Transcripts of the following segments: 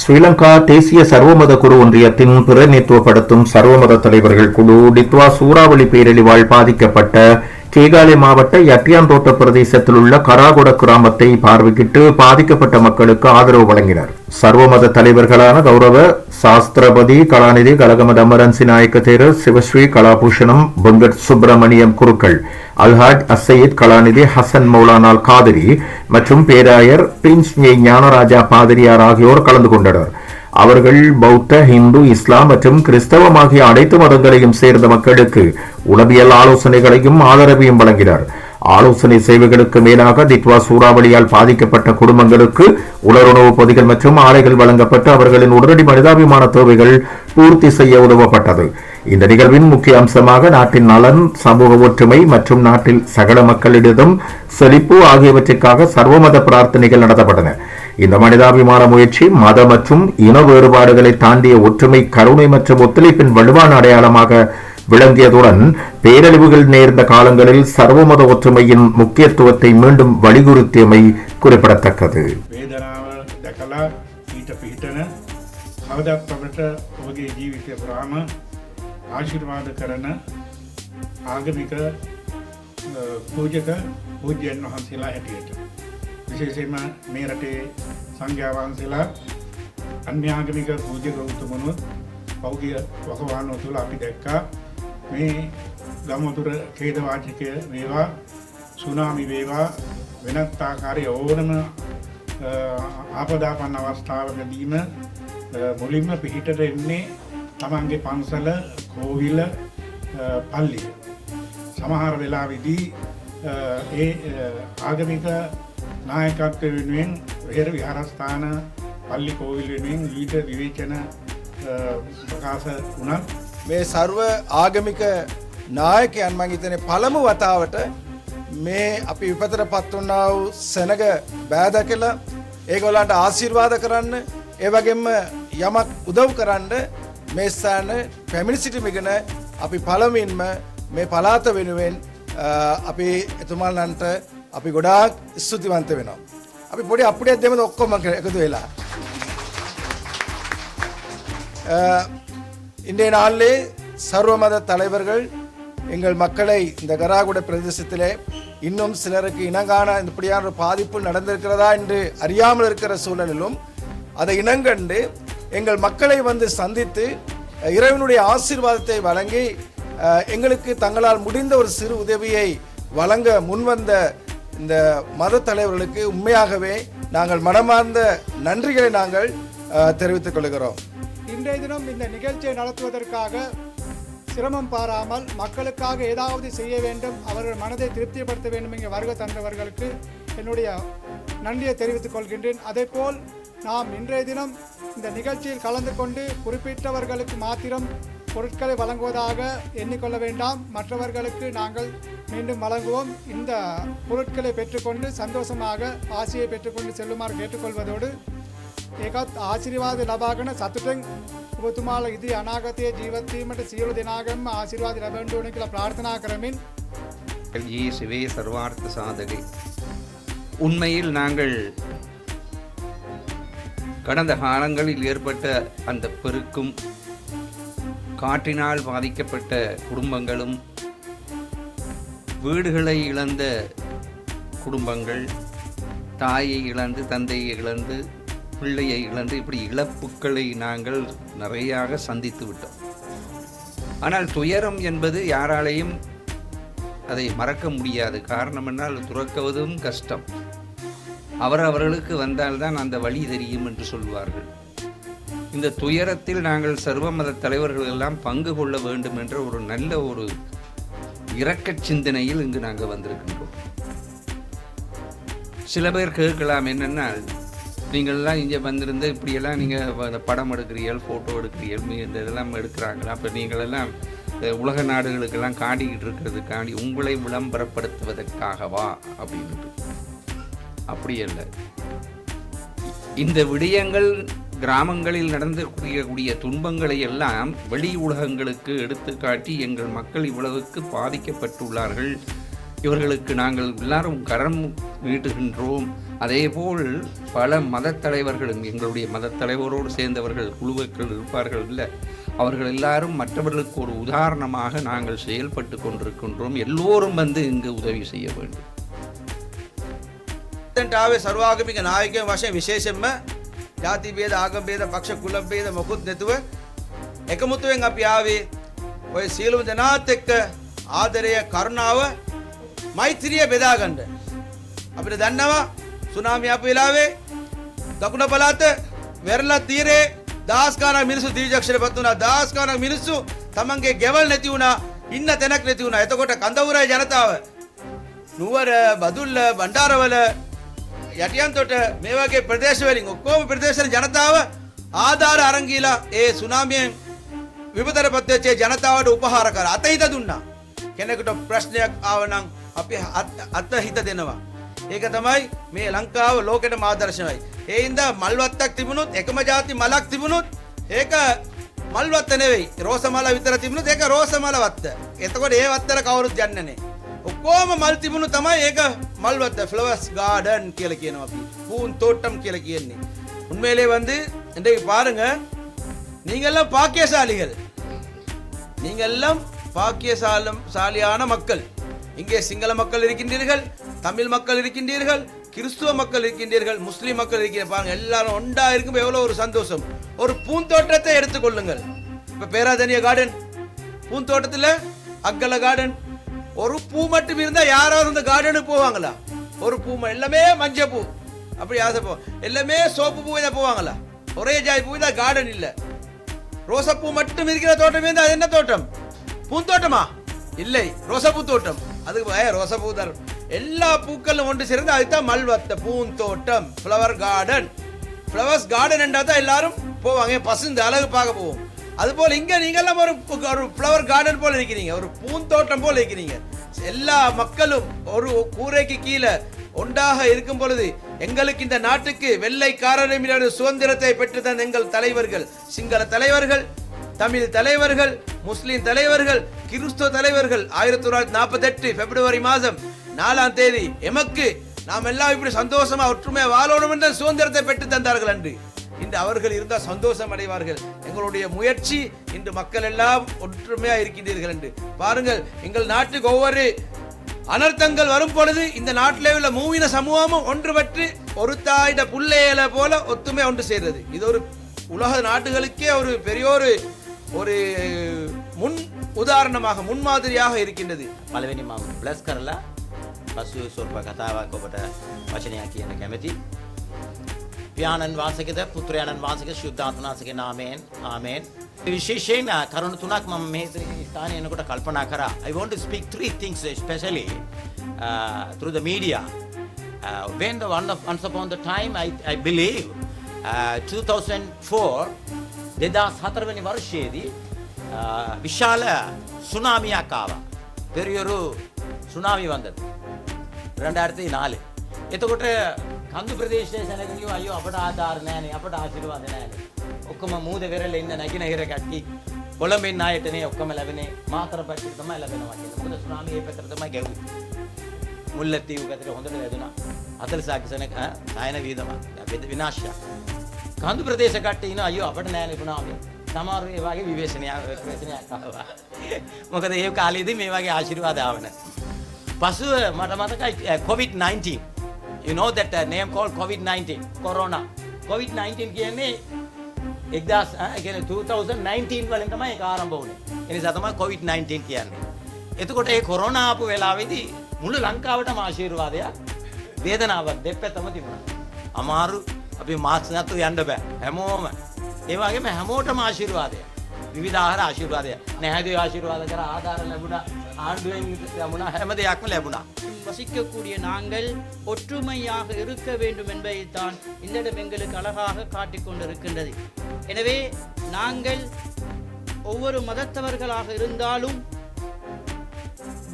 ஸ்ரீலங்கா தேசிய சர்வமத குரு ஒன்றியத்தின் பிரதிநிதித்துவப்படுத்தும் சர்வமத தலைவர்கள் குழு டித்வா சூறாவளி பேரழிவால் பாதிக்கப்பட்ட கேகாலை மாவட்ட யட்டியாந்தோட்ட பிரதேசத்தில் உள்ள கராகுட கிராமத்தை பார்வையிட்டு பாதிக்கப்பட்ட மக்களுக்கு ஆதரவு வழங்கினர். சர்வமத தலைவர்களான கௌரவ சாஸ்திரபதி கலாநிதி கலகம அமரன்சி நாயக்க தேரர், சிவஸ்ரீ கலாபூஷணம், பொங்கட் சுப்பிரமணியம் குருக்கள், அல்ஹாஜ் அசையீத் கலாநிதி ஹசன் மௌலானால் காதிரி மற்றும் பேராயர் பிரின்ஸ் ஞானராஜா பாதிரியார் ஆகியோர் கலந்து கொண்டனர். அவர்கள் பௌத்த, இந்து, இஸ்லாம் மற்றும் கிறிஸ்தவம் ஆகிய அனைத்து மதங்களையும் சேர்ந்த மக்களுக்கு உளவியல் ஆலோசனைகளையும் ஆதரவையும் வழங்கினர். ஆலோசனை சேவைகளுக்கு மேலாக டித்வா சூறாவளியால் பாதிக்கப்பட்ட குடும்பங்களுக்கு உலருணவு பொதிகள் மற்றும் ஆலைகள் வழங்கப்பட்டு அவர்களின் உடனடி மனிதாபிமான தேவைகள் பூர்த்தி செய்ய உதவப்பட்டது. இந்த நிகழ்வின் முக்கிய அம்சமாக நாட்டின் நலன், சமூக ஒற்றுமை மற்றும் நாட்டில் சகல மக்களிடம் செழிப்பு ஆகியவற்றிற்காக சர்வமத பிரார்த்தனைகள் நடத்தப்பட்டன. இந்த மனிதாபிமான முயற்சி மத மற்றும் இன வேறுபாடுகளை தாண்டிய ஒற்றுமை, கருணை மற்றும் ஒத்துழைப்பின் வலுவான அடையாளமாக விளங்கியதுடன் பேரழிவுகள் நேர்ந்த காலங்களில் சர்வமத ஒற்றுமையின் முக்கியத்துவத்தை மீண்டும் வலியுறுத்தியமை குறிப்பிடத்தக்கது. ආශිර්වාද කරන ආගමික පූජක පූජ්‍යයන් වහන්සේලා හැටියට විශේෂයෙන්ම මේ රටේ සංඝයා වහන්සේලා අන්‍යාගමික පූජක උතුමනුත් පෞද්ගලික වකවානුව තුළ අපි දැක්කා මේ ගමතුර ඛේදවාචකය වේවා සුනාමි වේවා වෙනත් ආකාරයේ ඕනම ආපදාපන්න අවස්ථාවකදීම මුලින්ම පිහිටට එන්නේ තමන්ගේ පන්සල, කෝවිල, පල්ලිය. සමහර වෙලාවෙදී ඒ ආගමික නායකත්වය වෙනුවෙන් වෙහෙර විහාරස්ථාන, පල්ලි, කෝවිල වෙනුවෙන් විවිධ විවේචන ප්‍රකාශ වුණා. මේ සර්ව ආගමික නායකයන් මම හිතන්නේ පළමු වතාවට මේ අපි විපතටපත් වුණා වූ සෙනග බෑදකලා ඒගොල්ලන්ට ආශිර්වාද කරන්න, ඒ වගේම යමක් උදව් කරන්න මේ ස්ථාන පැමිණි සිටීමගෙන අපි පළමුවෙන්ම මේ පළාත වෙනුවෙන් අපි එතුමාලන්ට අපි ගොඩාක් ස්තුතිවන්ත වෙනවා. අපි පොඩි අප්ඩේට් දෙමු ඔක්කොම එකතු වෙලා. இன்றைய நாளிலே சர்வமத தலைவர்கள் எங்கள் மக்களை இந்த கராகுட பிரதேசத்திலே இன்னும் சிலருக்கு இனங்காண இப்படியான ஒரு பாதிப்பு நடந்திருக்கிறதா என்று அறியாமல் இருக்கிற சூழலிலும் அதை இனங்கண்டு எங்கள் மக்களை வந்து சந்தித்து இறைவனுடைய ஆசீர்வாதத்தை வழங்கி எங்களுக்கு தங்களால் முடிந்த ஒரு சிறு உதவியை வழங்க முன்வந்த இந்த மத தலைவர்களுக்கு உண்மையாகவே நாங்கள் மனமார்ந்த நன்றிகளை நாங்கள் தெரிவித்துக் கொள்கிறோம். இன்றைய தினம் இந்த நிகழ்ச்சியை நடத்துவதற்காக சிரமம் பாராமல் மக்களுக்காக ஏதாவது செய்ய வேண்டும், அவர்கள் மனதை திருப்திப்படுத்த வேண்டும் என்கிற வருகை தந்தவர்களுக்கு என்னுடைய நன்றியை தெரிவித்துக் கொள்கின்றேன். அதேபோல் நாம் இன்றைய தினம் இந்த நிகழ்ச்சியில் கலந்து கொண்டு குறிப்பிட்டவர்களுக்கு மாத்திரம் பொருட்களை வழங்குவதாக எண்ணிக்கொள்ள வேண்டாம். மற்றவர்களுக்கு நாங்கள் மீண்டும் வழங்குவோம். இந்த பொருட்களை பெற்றுக்கொண்டு சந்தோஷமாக ஆசியை பெற்றுக்கொண்டு செல்லுமாறு கேட்டுக்கொள்வதோடு ඒකත් ආශිර්වාද ලබාගෙන සතුටෙන් ඔබතුමාලා ඉදිරි අනාගතයේ ජීවත් වීමට සියලු දෙනාගම ආශිර්වාද ලැබෙන්න ඕනේ කියලා ප්‍රාර්ථනා කරමින් இயேசுவே சர்வார்த்த சாதகை. உண்மையில் நாங்கள் கடந்த காலங்களில் ஏற்பட்ட அந்த பெருக்கும், காற்றினால் பாதிக்கப்பட்ட குடும்பங்களும், வீடுகளை இழந்த குடும்பங்கள், தாயை இழந்து, தந்தையை இழந்து, பிள்ளையை இழந்து, இப்படி இழப்புக்களை நாங்கள் நிறையாக சந்தித்து விட்டோம். ஆனால் துயரம் என்பது யாராலையும் அதை மறக்க முடியாது. காரணம் என்னால் துறக்குவதும் கஷ்டம். அவர்களுக்கு வந்தால்தான் அந்த வழி தெரியும் என்று சொல்வார்கள். இந்த துயரத்தில் நாங்கள் சர்வமத தலைவர்கள் எல்லாம் பங்கு கொள்ள வேண்டும் என்ற ஒரு நல்ல ஒரு இரக்க சிந்தனையில் இங்கு நாங்கள் வந்திருக்கின்றோம். சில பேர் கேட்கலாம், என்னென்னா நீங்கள்லாம் இங்கே வந்திருந்து இப்படியெல்லாம் நீங்கள் படம் எடுக்கிறீர்கள், ஃபோட்டோ எடுக்கிறீர்கள், இந்த இதெல்லாம் எடுக்கிறாங்களா, அப்போ நீங்களெல்லாம் உலக நாடுகளுக்கெல்லாம் காட்டிக்கிட்டு இருக்கிறதுக்காண்டி உங்களை விளம்பரப்படுத்துவதற்காகவா அப்படின்ட்டு. அப்படி அல்ல. இந்த விடயங்கள் கிராமங்களில் நடந்தக்கூடிய துன்பங்களை எல்லாம் வெளி உலகங்களுக்கு எடுத்து காட்டி எங்கள் மக்கள் இவ்வளவுக்கு பாதிக்கப்பட்டுள்ளார்கள், இவர்களுக்கு நாங்கள் எல்லாரும் கரம் நீட்டுகின்றோம், அதேபோல் பல மதத் தலைவர்களும் எங்களுடைய மதத் தலைவரோடு சேர்ந்தவர்கள் குழுக்கள் இருப்பார்கள் இல்லை, அவர்கள் எல்லாரும் மற்றவர்களுக்கு ஒரு உதாரணமாக நாங்கள் செயல்பட்டு கொண்டிருக்கின்றோம். எல்லோரும் வந்து இங்கு உதவி செய்ய வேண்டும். ආවේ සර්වාගමික නායකයන් වශයෙන් විශේෂයෙන්ම ජාති ભેද ආගම් ભેද පක්ෂ කුල ભેද මොකුත් නැතුව එකමුතුවෙන් අපි ආවේ ඔය සියලුම දෙනාත් එක්ක ආදරය කරුණාව මෛත්‍රිය බෙදා ගන්න. අපිට දන්නවා සුනාමි ආපු වෙලාවේ දකුණ පළාත වෙරළ තීරේ දහස් ගාණක් මිනිස්සු දීර්ඝක්ෂරපත් වුණා. දහස් ගාණක් මිනිස්සු තමන්ගේ ගෙවල් නැති වුණා, ඉන්න තැනක් නැති වුණා. එතකොට කඳවුරේ ජනතාව නුවර බදුල්ල බණ්ඩාරවල යටියන්තොට මේ වගේ ප්‍රදේශ වලින් ඔක්කොම ප්‍රදේශවල ජනතාව ආධාර අරන් ගිලා ඒ සුනාමියෙන් විපතටපත් වෙච්ච ජනතාවට උපහාර කරා අතහිත දුන්නා. කෙනෙකුට ප්‍රශ්නයක් ආව නම් අපි අතහිත දෙනවා. ඒක තමයි මේ ලංකාව ලෝකෙටම ආදර්ශයි. ඒ හින්දා මල්වත්තක් තිබුණොත් එකම જાති මලක් තිබුණොත් ඒක මල්වත්ත නෙවෙයි. රෝස මල විතර තිබුණොත් ඒක රෝස මල වත්ත. එතකොට ඒ වත්තට කවුරුත් යන්නේ නැහැ. ඔක්කොම මල් තිබුණු තමයි ඒක மல்வத்த ஃப்ளவர்ஸ் கார்டன் கீழே කියනවා අපි. பூந்தோட்டம் கீழே කියන්නේ. உண்மையிலே வந்து இன்றைக்கு பாருங்க, நீங்கெல்லாம் பாக்கியசாலிகள். நீங்கெல்லாம் பாக்கியசாலியான மக்கள். இங்கே சிங்கள மக்கள் இருக்கின்றீர்கள், தமிழ் மக்கள் இருக்கின்றீர்கள், கிறிஸ்துவ மக்கள் இருக்கின்றீர்கள், முஸ்லீம் மக்கள் இருக்கின்ற பாருங்க, எல்லாரும் ஒன்றா இருக்கும். எவ்வளோ ஒரு சந்தோஷம். ஒரு பூந்தோட்டத்தை எடுத்துக்கொள்ளுங்கள். இப்போ பேராதனிய கார்டன், பூந்தோட்டத்தில் அக்கல கார்டன், ஒரு பூ மட்டும் இருந்தால் யாராவது இந்த கார்டனுக்கு போவாங்களா? ஒரு பூ எல்லாமே மஞ்சள் பூ, அப்படி ஆசைப்போ எல்லாமே சோப்பு பூ இதை போவாங்களா? ஒரே ஜாய் பூ தான் கார்டன் இல்லை. ரோசப்பூ மட்டும் இருக்கிற தோட்டம் இருந்தால் அது என்ன தோட்டம்? பூந்தோட்டமா? இல்லை, ரோசப்பூ தோட்டம். அதுக்கு ரோசப்பூ தான். எல்லா பூக்களும் ஒன்று சேர்ந்து அதுதான் மல்வத்த பூந்தோட்டம், ஃப்ளவர் கார்டன். ஃப்ளவர்ஸ் கார்டன் என்றால் தான் எல்லாரும் போவாங்க, பசுந்து அழகு பார்க்க போவோம். அதுபோல் இங்கே நீங்கள்லாம் ஒரு ஃப்ளவர் கார்டன் போல் இருக்கிறீங்க, ஒரு பூந்தோட்டம் போல் இருக்கிறீங்க. எல்லா மக்களும் ஒரு கூரைக்கு கீழே ஒன்றாக இருக்கும் பொழுது எங்களுக்கு இந்த நாட்டுக்கு வெள்ளைக்காரரிடமிருந்து சுதந்திரத்தை பெற்று தந்த எங்கள் தலைவர்கள், சிங்கள தலைவர்கள், தமிழ் தலைவர்கள், முஸ்லிம் தலைவர்கள், கிறிஸ்துவ தலைவர்கள் 1948 பிப்ரவரி மாதம் 4ஆம் தேதி எமக்கு நாம் எல்லாம் இப்படி சந்தோஷமா ஒற்றுமையாக வாழணும் என்ற சுதந்திரத்தை பெற்று தந்தார்கள். அன்று இன்று அவர்கள் இருந்தால் சந்தோஷம் அடைவார்கள். எங்களுடைய முயற்சி இன்று மக்கள் எல்லாம் ஒற்றுமையா இருக்கின்றீர்கள் என்று பாருங்கள். எங்கள் நாட்டுக்கு ஒவ்வொரு அனர்த்தங்கள் வரும் பொழுது இந்த நாட்டிலே உள்ள மூவின சமூகமும் ஒன்றுபட்டு ஒரு தாயிட புள்ளையில போல ஒத்துமை ஒன்று சேர்றது. இது ஒரு உலக நாட்டுகளுக்கே ஒரு பெரியோரு ஒரு முன் உதாரணமாக முன்மாதிரியாக இருக்கின்றது. පළවෙනි මම බ්ලස් කරලා පසු සොල්ප කතාවක් ඔබට වචනයක් කියන්න කැමැති. පියාණන් වහන්සේගේද පුත්‍රයාණන් වහන්සේගේ ශුද්ධාත්මනාසගේ නාමයෙන් ආමේන්. විශේෂයෙන් කරුණු තුනක් මම මේ ස්ථානයේ එනකොට කල්පනා කරා. I want to speak three things especially through the media. When the once upon the time I believe 2004 2004 වෙනි වර්ෂයේදී විශාල සුනාමියක් ආවා. පෙරියොරු සුනාමි වන්දන 2004. එතකොට කන්දු ප්‍රදේශයේ සැලකෙනියෝ අයියෝ අපට ආධාර නැහැනේ, අපට ආශිර්වාද නැහැනේ. ඔක්කොම මූද වෙරළ ඉන්න නැගිනහිර කට්ටි කොළඹින් ආයතනේ ඔක්කොම ලැබෙනේ මාතර පැත්තේ තමයි ලැබෙනවා කියන්නේ. මොකද සුනාමි ඒ පැත්තට තමයි ගැව්වේ. මුල්ලතීව පැත්තට හොඳට වැදුනා. 40 සැනක සායන වීදම විනාශය. කන්දු ප්‍රදේශ කට්ටි ඉන්න අයියෝ අපට නැහැනේ සුනාමි. සමහර ඒ වගේ විවේචනයක් ආවා. මොකද ඒ කාලේදී මේ වගේ ආශිර්වාද ආව නැහැ. පසුව මට මතකයි COVID-19. You know that name called COVID-19, Corona. COVID-19 කියන්නේ 2019 වලින් තමයි ඒක ආරම්භ වුනේ. ඒ නිසා තමයි COVID-19 කියන්නේ. එතකොට ඒ කොරෝනා ආපු වෙලාවේදී මුළු ලංකාවටම ආශිර්වාදයක් වේදනාවක් දෙපැත්තම තිබුණා. අමාරු අපි මාස්ක් නැතුව යන්න බෑ. හැමෝම ඒ වගේම හැමෝටම ආශිර්වාදයක්. විවිධාකාර ආශිර්වාදයක්. නැහැදී ආශිර්වාද කර ආධාර ලැබුණා. ஆண்டுවෙන් ලැබුණා. හැම දෙයක්ම ලැබුණා. வசிக்கக்கூடிய நாங்கள் ஒற்றுமையாக இருக்க வேண்டும் என்பதைத்தான் இந்த இடம் எங்களுக்கு அழகாக காட்டிக் கொண்டிருக்கின்றது. எனவே நாங்கள் ஒவ்வொரு மதத்தவர்களாக இருந்தாலும்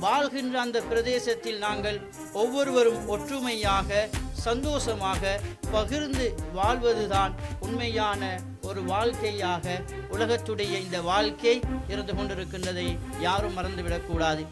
வாழ்கின்ற அந்த பிரதேசத்தில் நாங்கள் ஒவ்வொருவரும் ஒற்றுமையாக சந்தோஷமாக பகிர்ந்து வாழ்வதுதான் உண்மையான ஒரு வாழ்க்கையாக உலகத்துடைய இந்த வாழ்க்கை இருந்து கொண்டிருக்கின்றதை யாரும் மறந்துவிடக்கூடாது.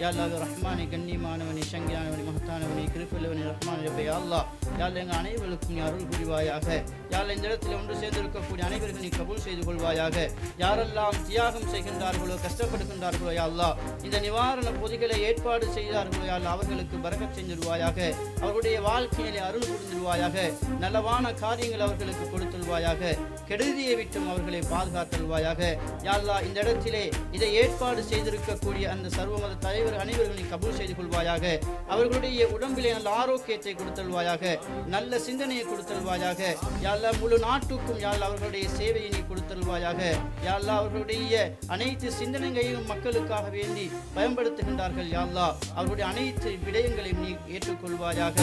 யாழ்லா ரஹ்மானே கண்ணியமானவனே சங்கியானவனே மகத்தானவனே கிருப்பல்லவனே ரஹ்மான் ரப்பே அல்லாஹ் யாழ் எங்கள் அனைவருக்கும் நீ அருள் புரிவாயாக. யாழ் இந்த இடத்தில் ஒன்று சேர்ந்திருக்கக்கூடிய அனைவரும் நீ கபூல் செய்து கொள்வாயாக. யாரெல்லாம் தியாகம் செய்கின்றார்களோ கஷ்டப்படுகின்றார்களோ யா அல்லாஹ் இந்த நிவாரண பொதிகளை ஏற்பாடு செய்தார்களோ யா அல்லாஹ் அவர்களுக்கு பரக்கத் செஞ்சிருவாயாக. அவர்களுடைய வாழ்க்கையிலே அருள் புரிந்திருவாயாக. நலவான காரியங்கள் அவர்களுக்கு கொடுத்துள்வாயாக. கெடுதியை விட்டும் அவர்களை பாதுகாத்தல்வாயாக. யா அல்லாஹ் இந்த இடத்திலே இதை ஏற்பாடு செய்திருக்கக்கூடிய அந்த சர்வமத தலைவர் அனைவரும் நீ கபூல் செய்து கொள்வாயாக. அவர்களுடைய உடம்பிலே நல்ல ஆரோக்கியத்தை கொடுத்தல்வாயாக. நல்ல சிந்தனையை கொடுத்தல்வாயாக. யா அல்லாஹ் முழு நாட்டுக்கும் யா அல்லாஹ் அவர்களுடைய சேவையை நீ கொடுத்தல்வாயாக. யா அல்லாஹ் அவர்களுடைய அனைத்து சிந்தனைகளையும் மக்களுக்காக வேண்டி பயன்படுத்துகின்றார்கள். யா அல்லாஹ் அவர்களுடைய அனைத்து விடயங்களையும் நீ ஏற்றுக்கொள்வாயாக.